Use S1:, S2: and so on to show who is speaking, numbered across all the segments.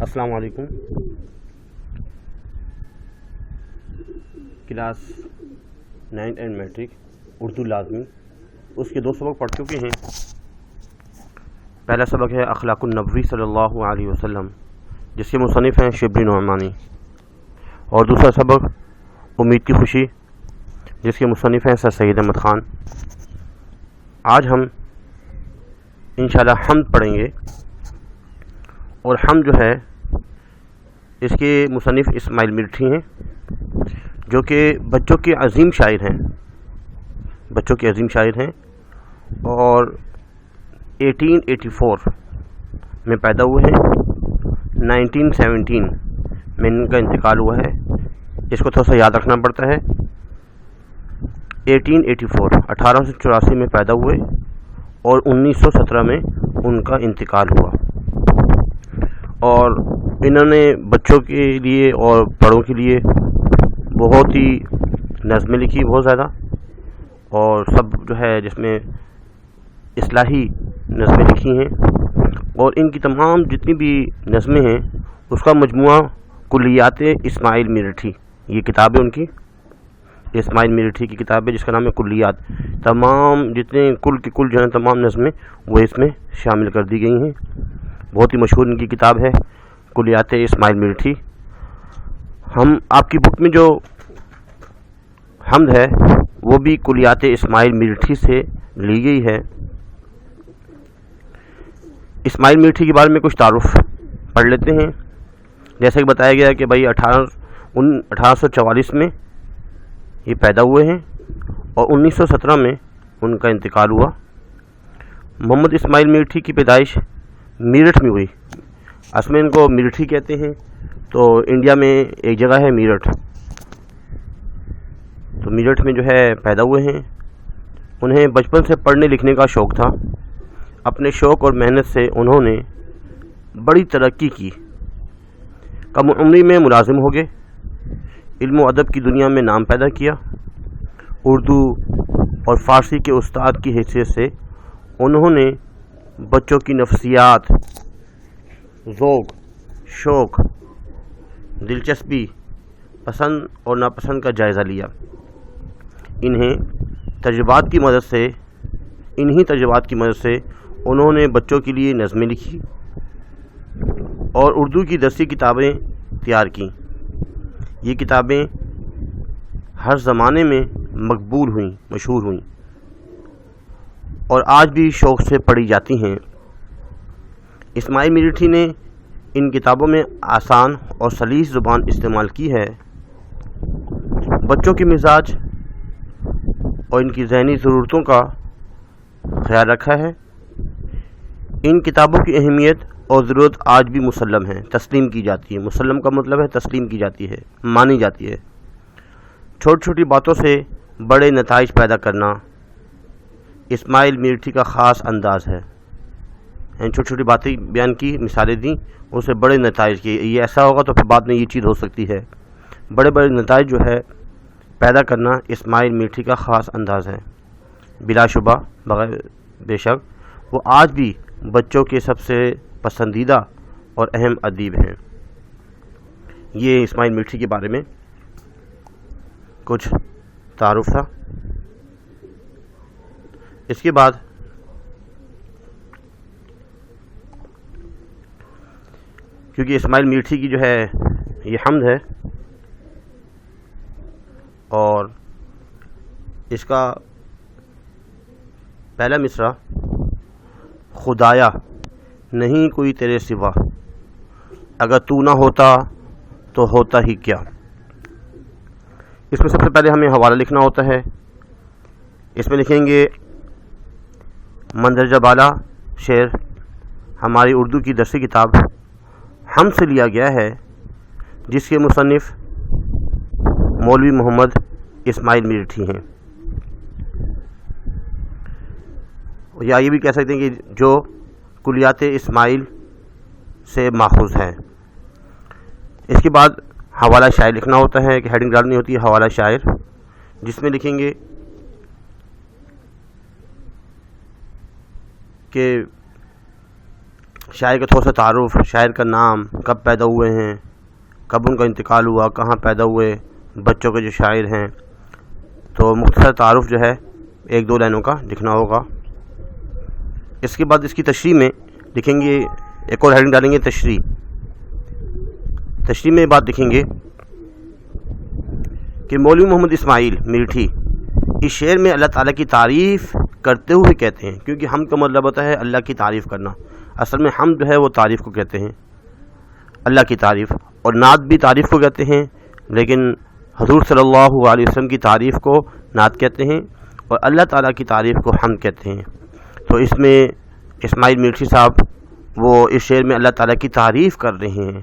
S1: السلام علیکم. Class 9 and matric Urdu لازمی اس کے 2 سبق پڑھ چکے ہیں. پہلا سبق ہے اخلاق النبوی صلی اللہ علیہ وسلم جس کے مصنف ہیں شبلی نعمانی، اور دوسرا سبق امید کی خوشی جس کے مصنف ہیں سر سید احمد خان. آج ہم انشاءاللہ حمد پڑھیں گے، اور حمد جو ہے اس کے مصنف اسماعیل میرٹھی ہیں جو کہ بچوں کے عظیم شاعر ہیں اور 1884 میں پیدا ہوئے ہیں. 1917 میں ان کا انتقال ہوا ہے. اس کو تھوڑا سا یاد رکھنا پڑتا ہے. 1884 میں پیدا ہوئے اور 1917 میں ان کا انتقال ہوا. اور انہوں نے بچوں کے لیے اور بڑوں کے لیے بہت ہی نظمیں لکھی، بہت زیادہ، اور سب جو ہے جس میں اصلاحی نظمیں لکھی ہیں. اور ان کی تمام جتنی بھی نظمیں ہیں اس کا مجموعہ کلیات اسماعیل میرٹھی، یہ کتاب ہے ان کی، اسماعیل میرٹھی کی کتاب ہے جس کا نام ہے کلیات. تمام جتنے کل کی کل جو ہیں تمام نظمیں وہ اس میں شامل کر دی گئی ہیں. بہت ہی مشہور ان کی کتاب ہے کلیات اسماعیل میرٹھی. ہم آپ کی بک میں جو حمد ہے وہ بھی کلیات اسماعیل میرٹھی سے لی گئی ہے. اسماعیل میرٹھی کے بارے میں کچھ تعارف پڑھ لیتے ہیں. جیسے کہ بتایا گیا کہ بھائی 1844 میں یہ پیدا ہوئے ہیں اور 1917 میں ان کا انتقال ہوا. محمد اسماعیل میرٹھی کی پیدائش میرٹھ میں ہوئی. اصل میں ان کو میرٹھی کہتے ہیں. تو انڈیا میں ایک جگہ ہے میرٹھ، تو میرٹھ میں جو ہے پیدا ہوئے ہیں. انہیں بچپن سے پڑھنے لکھنے کا شوق تھا. اپنے شوق اور محنت سے انہوں نے بڑی ترقی کی. کم عمری میں ملازم ہو گئے. علم و ادب کی دنیا میں نام پیدا کیا. اردو اور فارسی کے استاد کی حیثیت سے انہوں نے بچوں کی نفسیات، ذوق، شوق، دلچسپی، پسند اور ناپسند کا جائزہ لیا. انہی تجربات کی مدد سے انہوں نے بچوں کے لیے نظمیں لکھی اور اردو کی درسی کتابیں تیار کیں. یہ کتابیں ہر زمانے میں مقبول ہوئیں، مشہور ہوئیں، اور آج بھی شوق سے پڑھی جاتی ہیں. اسماعیل میرٹھی نے ان کتابوں میں آسان اور سلیس زبان استعمال کی ہے. بچوں کے مزاج اور ان کی ذہنی ضرورتوں کا خیال رکھا ہے. ان کتابوں کی اہمیت اور ضرورت آج بھی مسلم ہے، تسلیم کی جاتی ہے. مسلم کا مطلب ہے تسلیم کی جاتی ہے، مانی جاتی ہے. چھوٹی چھوٹی باتوں سے بڑے نتائج پیدا کرنا اسماعیل میرٹھی کا خاص انداز ہے. چھوٹی چھوٹی باتیں بیان کی، مثالیں دیں، اسے بڑے نتائج کی، یہ ایسا ہوگا تو پھر بعد میں یہ چیز ہو سکتی ہے. بڑے بڑے نتائج جو ہے پیدا کرنا اسماعیل میرٹھی کا خاص انداز ہے. بلا شبہ بے شک وہ آج بھی بچوں کے سب سے پسندیدہ اور اہم ادیب ہیں. یہ اسماعیل میرٹھی کے بارے میں کچھ تعارف تھا. اس کے بعد کیونکہ اسماعیل میرٹھی کی جو ہے یہ حمد ہے اور اس کا پہلا مصرع خدایا نہیں کوئی تیرے سوا، اگر تو نہ ہوتا تو ہوتا ہی کیا. اس میں سب سے پہلے ہمیں حوالہ لکھنا ہوتا ہے. اس میں لکھیں گے مندرجہ بالا شعر ہماری اردو کی درسی کتاب ہم سے لیا گیا ہے جس کے مصنف مولوی محمد اسماعیل میرٹھی ہیں، یا یہ بھی کہہ سکتے ہیں کہ جو کلیات اسماعیل سے ماخوذ ہیں. اس کے بعد حوالہ شاعر لکھنا ہوتا ہے کہ ہیڈنگ ڈالنی ہوتی ہے حوالہ شاعر، جس میں لکھیں گے کہ شاعر کا تھوڑا سا تعارف، شاعر کا نام، کب پیدا ہوئے ہیں، کب ان کا انتقال ہوا، کہاں پیدا ہوئے، بچوں کے جو شاعر ہیں، تو مختصر تعارف جو ہے 1-2 لائنوں کا لکھنا ہوگا۔ اس کے بعد اس کی تشریح میں لکھیں گے، ایک اور ہیڈنگ ڈالیں گے، تشریح میں یہ بات لکھیں گے کہ مولوی محمد اسماعیل میرٹھی اس شعر میں اللہ تعالیٰ کی تعریف کرتے ہوئے کہتے ہیں، کیونکہ ہم کا مطلب ہوتا ہے اللہ کی تعریف کرنا، اصل میں ہم جو ہے وہ تعریف کو کہتے ہیں، اللہ کی تعریف، اور نعت بھی تعریف کو کہتے ہیں، لیکن حضور صلی اللہ علیہ وسلم کی تعریف کو نعت کہتے ہیں اور اللہ تعالیٰ کی تعریف کو حمد کہتے ہیں۔ تو اس میں اسماعیل میرٹھی صاحب وہ اس شعر میں اللہ تعالیٰ کی تعریف کر رہے ہیں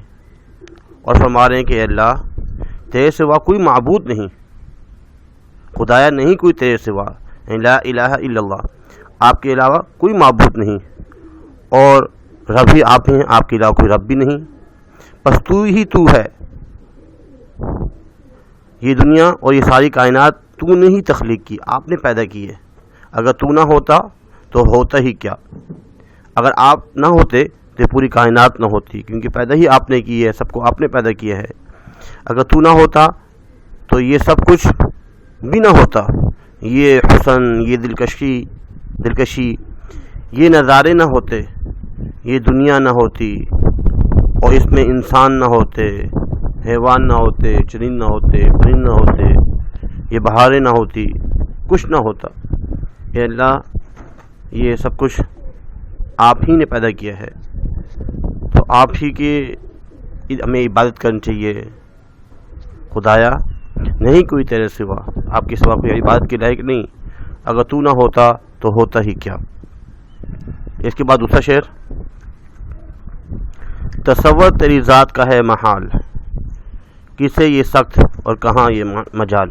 S1: اور فرما رہے ہیں کہ اللہ تیرے سوا کوئی معبود نہیں، خدایا نہیں کوئی تیرے سوا، لا الہ الا اللہ، آپ کے علاوہ کوئی معبود نہیں، اور رب ہی آپ ہیں، آپ کے علاوہ کوئی رب بھی نہیں، بس تو ہی تو ہے، یہ دنیا اور یہ ساری کائنات تو نے ہی تخلیق کی، آپ نے پیدا کی ہے، اگر تو نہ ہوتا تو ہوتا ہی کیا، اگر آپ نہ ہوتے تو پوری کائنات نہ ہوتی، کیونکہ پیدا ہی آپ نے کی ہے، سب کو آپ نے پیدا کیا ہے، اگر تو نہ ہوتا تو یہ سب کچھ بھی نہ ہوتا، یہ حسن، یہ دلکشی، یہ نظارے نہ ہوتے، یہ دنیا نہ ہوتی، اور اس میں انسان نہ ہوتے، حیوان نہ ہوتے، چرند نہ ہوتے، پرند نہ ہوتے، یہ بہاریں نہ ہوتی، کچھ نہ ہوتا۔ اے اللہ یہ سب کچھ آپ ہی نے پیدا کیا ہے، تو آپ ہی کی ہمیں عبادت کرنی چاہیے، خدایا نہیں کوئی تیرے سوا، آپ کے سوا کوئی عبادت کے لائق نہیں، اگر تو نہ ہوتا تو ہوتا ہی کیا۔ اس کے بعد دوسرا شعر، تصور تیری ذات کا ہے محال، کسے یہ سخت اور کہاں یہ مجال۔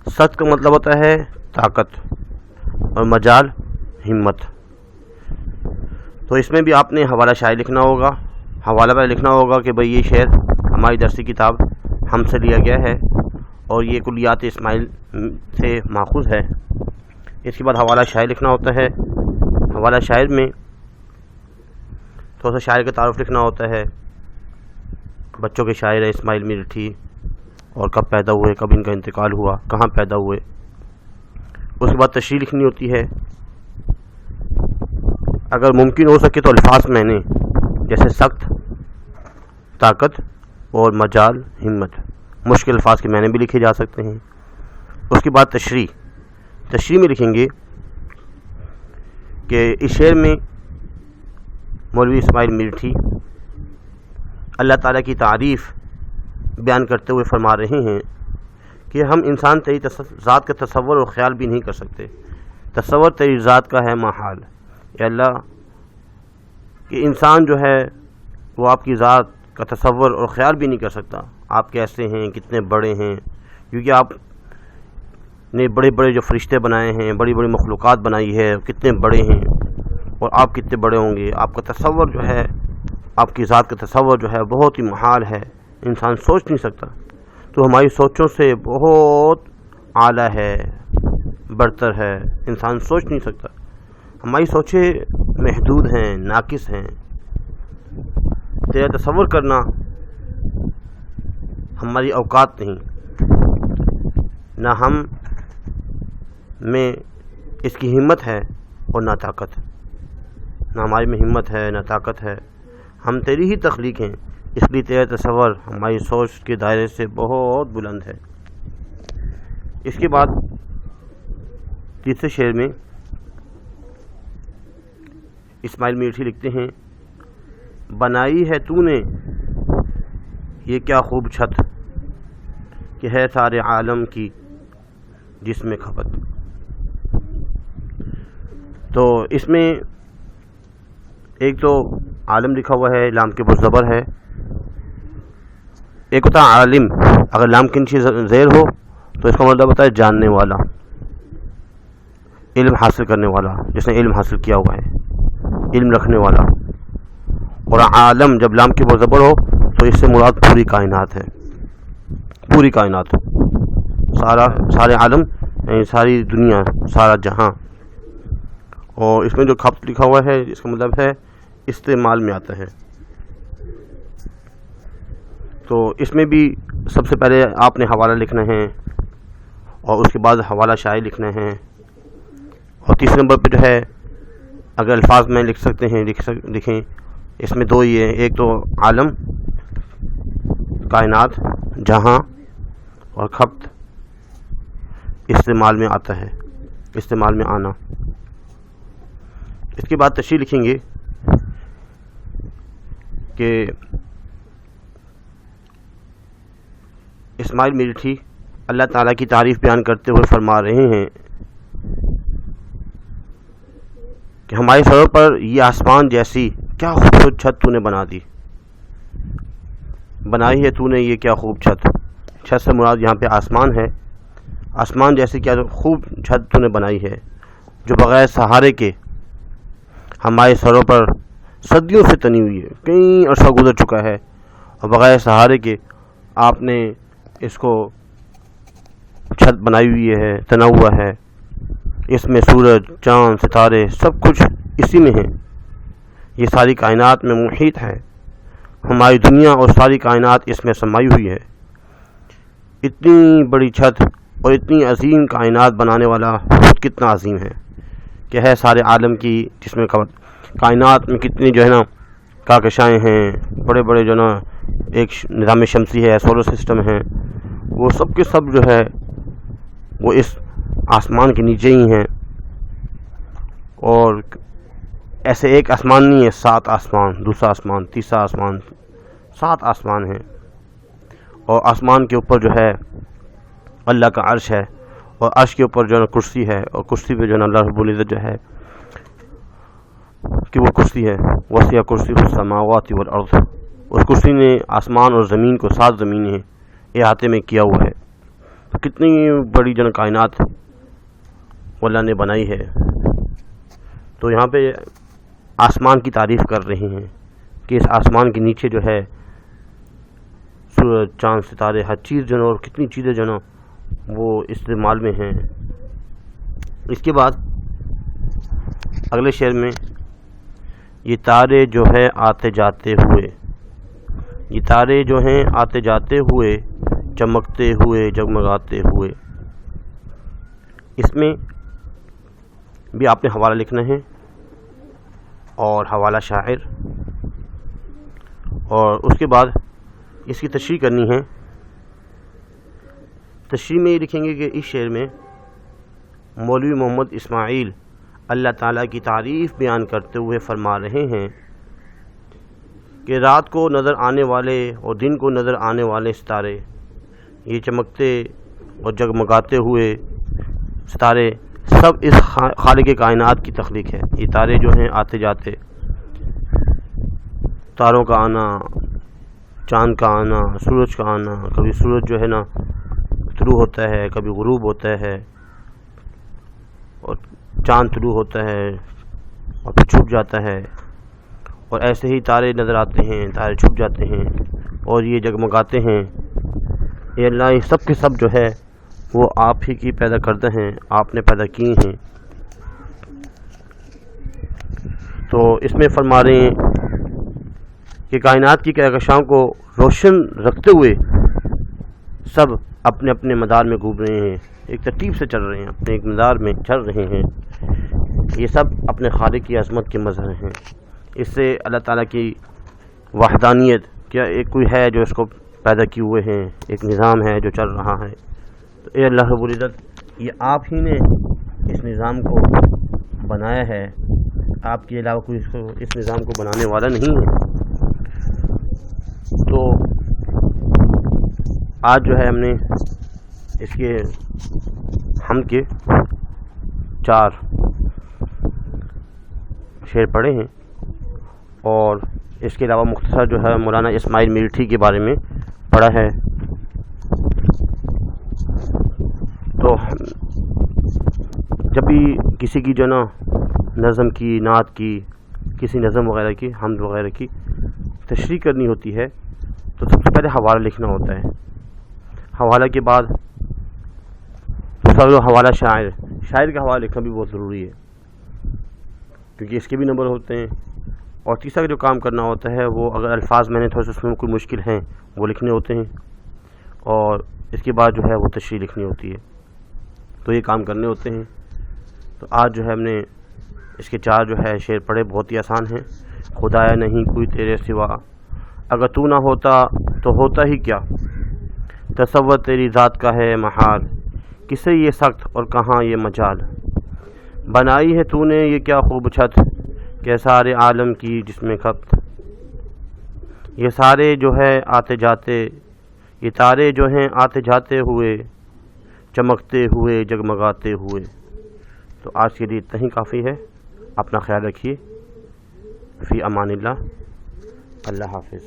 S1: سخت کا مطلب ہوتا ہے طاقت اور مجال ہمت، تو اس میں بھی آپ نے حوالہ شاعر لکھنا ہوگا، حوالہ پر لکھنا ہوگا کہ بھئی یہ شعر ہماری درسی کتاب ہم سے لیا گیا ہے اور یہ کلیات اسماعیل سے ماخوذ ہے۔ اس کے بعد حوالہ شاعر لکھنا ہوتا ہے، حوالہ شاعر میں تھوڑا سا شاعر کا تعارف لکھنا ہوتا ہے، بچوں کے شاعر ہے اسماعیل میرٹھی، اور کب پیدا ہوئے، کب ان کا انتقال ہوا، کہاں پیدا ہوئے۔ اس کے بعد تشریح لکھنی ہوتی ہے، اگر ممکن ہو سکے تو الفاظ میں نے، جیسے سخت، طاقت اور مجال ہمت، مشکل الفاظ کے معنی بھی لکھے جا سکتے ہیں۔ اس کے بعد تشریح میں لکھیں گے کہ اس شعر میں مولوی اسماعیل میرٹھی اللہ تعالیٰ کی تعریف بیان کرتے ہوئے فرما رہے ہیں کہ ہم انسان تیری ذات کا تصور اور خیال بھی نہیں کر سکتے، تصور تیری ذات کا ہے محال، اے اللہ کہ انسان جو ہے وہ آپ کی ذات کا تصور اور خیال بھی نہیں کر سکتا، آپ کیسے ہیں، کتنے بڑے ہیں، کیونکہ آپ نے بڑے بڑے جو فرشتے بنائے ہیں، بڑی بڑی مخلوقات بنائی ہے، کتنے بڑے ہیں، اور آپ کتنے بڑے ہوں گے، آپ کا تصور جو ہے، آپ کی ذات کا تصور جو ہے بہت ہی محال ہے، انسان سوچ نہیں سکتا، تو ہماری سوچوں سے بہت اعلیٰ ہے، برتر ہے، انسان سوچ نہیں سکتا، ہماری سوچیں محدود ہیں، ناقص ہیں، تیرا تصور کرنا ہماری اوقات نہیں، نہ ہم میں اس کی ہمت ہے اور نہ طاقت، نہ ہماری میں ہمت ہے نہ طاقت ہے، ہم تیری ہی تخلیق ہیں، اس لیے تیرا تصور ہماری سوچ کے دائرے سے بہت بلند ہے۔ اس کے بعد تیسرے شعر میں اسماعیل میرٹھی لکھتے ہیں، بنائی ہے تو نے یہ کیا خوب چھت، کہ ہے سارے عالم کی جس میں کھپت۔ تو اس میں ایک تو عالم لکھا ہوا ہے، لام کے برزبر ہے، ایک ہوتا ہے عالم، اگر لام کے نیچے زیر ہو تو اس کا مطلب ہوتا ہے جاننے والا، علم حاصل کرنے والا، جس نے علم حاصل کیا ہوا ہے، علم رکھنے والا، اور عالم جب لام کے برزبر ہو تو اس سے مراد پوری کائنات ہے، پوری کائنات، سارے عالم یعنی ساری دنیا، سارا جہاں۔ اور اس میں جو کھپت لکھا ہوا ہے اس کا مطلب ہے استعمال میں آتا ہے۔ تو اس میں بھی سب سے پہلے آپ نے حوالہ لکھنا ہے اور اس کے بعد حوالہ شائع لکھنا ہے، اور تیسرے نمبر پہ جو ہے اگر الفاظ میں لکھ سکتے ہیں لکھیں۔ اس میں دو ہی ہیں، ایک تو عالم کائنات جہاں اور خبط استعمال میں آتا ہے، استعمال میں آنا۔ اس کے بعد تشریح لکھیں گے کہ اسماعیل میرٹھی اللہ تعالیٰ کی تعریف بیان کرتے ہوئے فرما رہے ہیں کہ ہمارے سروں پر یہ آسمان جیسی کیا خوبصورت چھت تو نے بنا دی، بنائی ہے تو نے یہ کیا خوب چھت۔ چھت سے مراد یہاں پہ آسمان ہے، آسمان جیسی کیا خوب چھت تو نے بنائی ہے جو بغیر سہارے کے ہمارے سروں پر صدیوں سے تنی ہوئی ہے، کئی عرصہ گزر چکا ہے اور بغیر سہارے کے آپ نے اس کو چھت بنائی ہوئی ہے، تنا ہوا ہے۔ اس میں سورج، چاند، ستارے سب کچھ اسی میں ہیں، یہ ساری کائنات میں محیط ہے، ہماری دنیا اور ساری کائنات اس میں سمائی ہوئی ہے۔ اتنی بڑی چھت اور اتنی عظیم کائنات بنانے والا خود کتنا عظیم ہے کہ ہے سارے عالم کی، جس میں کائنات میں کتنی جو ہے نا کہکشائیں ہیں، بڑے بڑے جو نا ایک نظام شمسی ہے، سولر سسٹم ہے، وہ سب کے سب جو ہے وہ اس آسمان کے نیچے ہی ہیں۔ اور ایسے ایک آسمان نہیں ہے، 7 آسمان، دوسرا آسمان، تیسرا آسمان، 7 آسمان ہیں۔ اور آسمان کے اوپر جو ہے اللہ کا عرش ہے، اور عرش کے اوپر جو ہے نا کرسی ہے، اور کرسی پہ جو ہے نا اللہ رب العزت جو ہے کہ وہ کرسی ہے، وسع کرسی السماوات والارض، اس کرسی نے آسمان اور زمین کو 7 زمینیں احاطے میں کیا ہوا ہے۔ تو کتنی بڑی جو کائنات اللہ نے بنائی ہے۔ تو یہاں پہ آسمان کی تعریف کر رہے ہیں کہ اس آسمان کے نیچے جو ہے سورج، چاند، ستارے، ہر چیز جو ہے اور کتنی چیزیں جو ہے نا وہ استعمال میں ہیں۔ اس کے بعد اگلے شعر میں یہ تارے جو ہیں آتے جاتے ہوئے، یہ تارے جو ہیں آتے جاتے ہوئے، چمکتے ہوئے، جگمگاتے ہوئے، اس میں بھی آپ نے حوالہ لکھنا ہے اور حوالہ شاعر، اور اس کے بعد اس کی تشریح کرنی ہے۔ تشریح میں یہ لکھیں گے کہ اس شعر میں مولوی محمد اسماعیل اللہ تعالیٰ کی تعریف بیان کرتے ہوئے فرما رہے ہیں کہ رات کو نظر آنے والے اور دن کو نظر آنے والے ستارے، یہ چمکتے اور جگمگاتے ہوئے ستارے سب اس خالق کائنات کی تخلیق ہے۔ یہ تارے جو ہیں آتے جاتے، تاروں کا آنا، چاند کا آنا، سورج کا آنا، کبھی سورج جو ہے نا طلوع ہوتا ہے، کبھی غروب ہوتا ہے، اور چاند طلوع ہوتا ہے اور پھر چھپ جاتا ہے، اور ایسے ہی تارے نظر آتے ہیں، تارے چھپ جاتے ہیں اور یہ جگمگاتے ہیں۔ یہ اللہ یہ سب کے سب جو ہے وہ آپ ہی کی پیدا کردہ ہیں، آپ نے پیدا کی ہیں۔ تو اس میں فرما رہے ہیں کہ کائنات کی کہکشاؤں کو روشن رکھتے ہوئے سب اپنے اپنے مدار میں گھوم رہے ہیں، ایک ترتیب سے چل رہے ہیں، اپنے ایک مدار میں چل رہے ہیں۔ یہ سب اپنے خالق کی عظمت کے مظہر ہیں۔ اس سے اللہ تعالیٰ کی وحدانیت، کیا ایک کوئی ہے جو اس کو پیدا کیے ہوئے ہیں، ایک نظام ہے جو چل رہا ہے۔ تو اے اللہ رب العزت، یہ آپ ہی نے اس نظام کو بنایا ہے، آپ کے علاوہ کوئی اس نظام کو بنانے والا نہیں ہے۔ تو آج جو ہے ہم نے اس کے حمد کے 4 شعر پڑھے ہیں، اور اس کے علاوہ مختصر جو ہے مولانا اسماعیل میرٹھی کے بارے میں پڑھا ہے۔ تو جب بھی کسی کی جو نا نظم کی، نعت کی، کسی نظم وغیرہ کی، حمد وغیرہ کی تشریح کرنی ہوتی ہے تو سب سے پہلے حوالہ لکھنا ہوتا ہے۔ حوالہ کے بعد دوسرا حوالہ شاعر کا حوالہ لکھنا بھی بہت ضروری ہے، کیونکہ اس کے بھی نمبر ہوتے ہیں اور تیسرا جو کام کرنا ہوتا ہے وہ اگر الفاظ میں نے تھوڑے سے اس میں کوئی مشکل ہیں وہ لکھنے ہوتے ہیں، اور اس کے بعد جو ہے وہ تشریح لکھنی ہوتی ہے، تو یہ کام کرنے ہوتے ہیں۔ تو آج جو ہے ہم نے اس کے 4 جو ہے شعر پڑھے، بہت ہی آسان ہیں۔ خدایا نہیں کوئی تیرے سوا، اگر تو نہ ہوتا تو ہوتا ہی کیا، تصور تیری ذات کا ہے محال، کسے یہ سخت اور کہاں یہ مجال، بنائی ہے تو نے یہ کیا خوب چھت، کہ سارے عالم کی جس میں کھپت، یہ سارے جو ہے آتے جاتے، یہ تارے جو ہیں آتے جاتے ہوئے، چمکتے ہوئے جگمگاتے ہوئے۔ تو آج کے لیے اتنا ہی کافی ہے۔ اپنا خیال رکھیے۔ فی امان اللہ۔ اللہ حافظ۔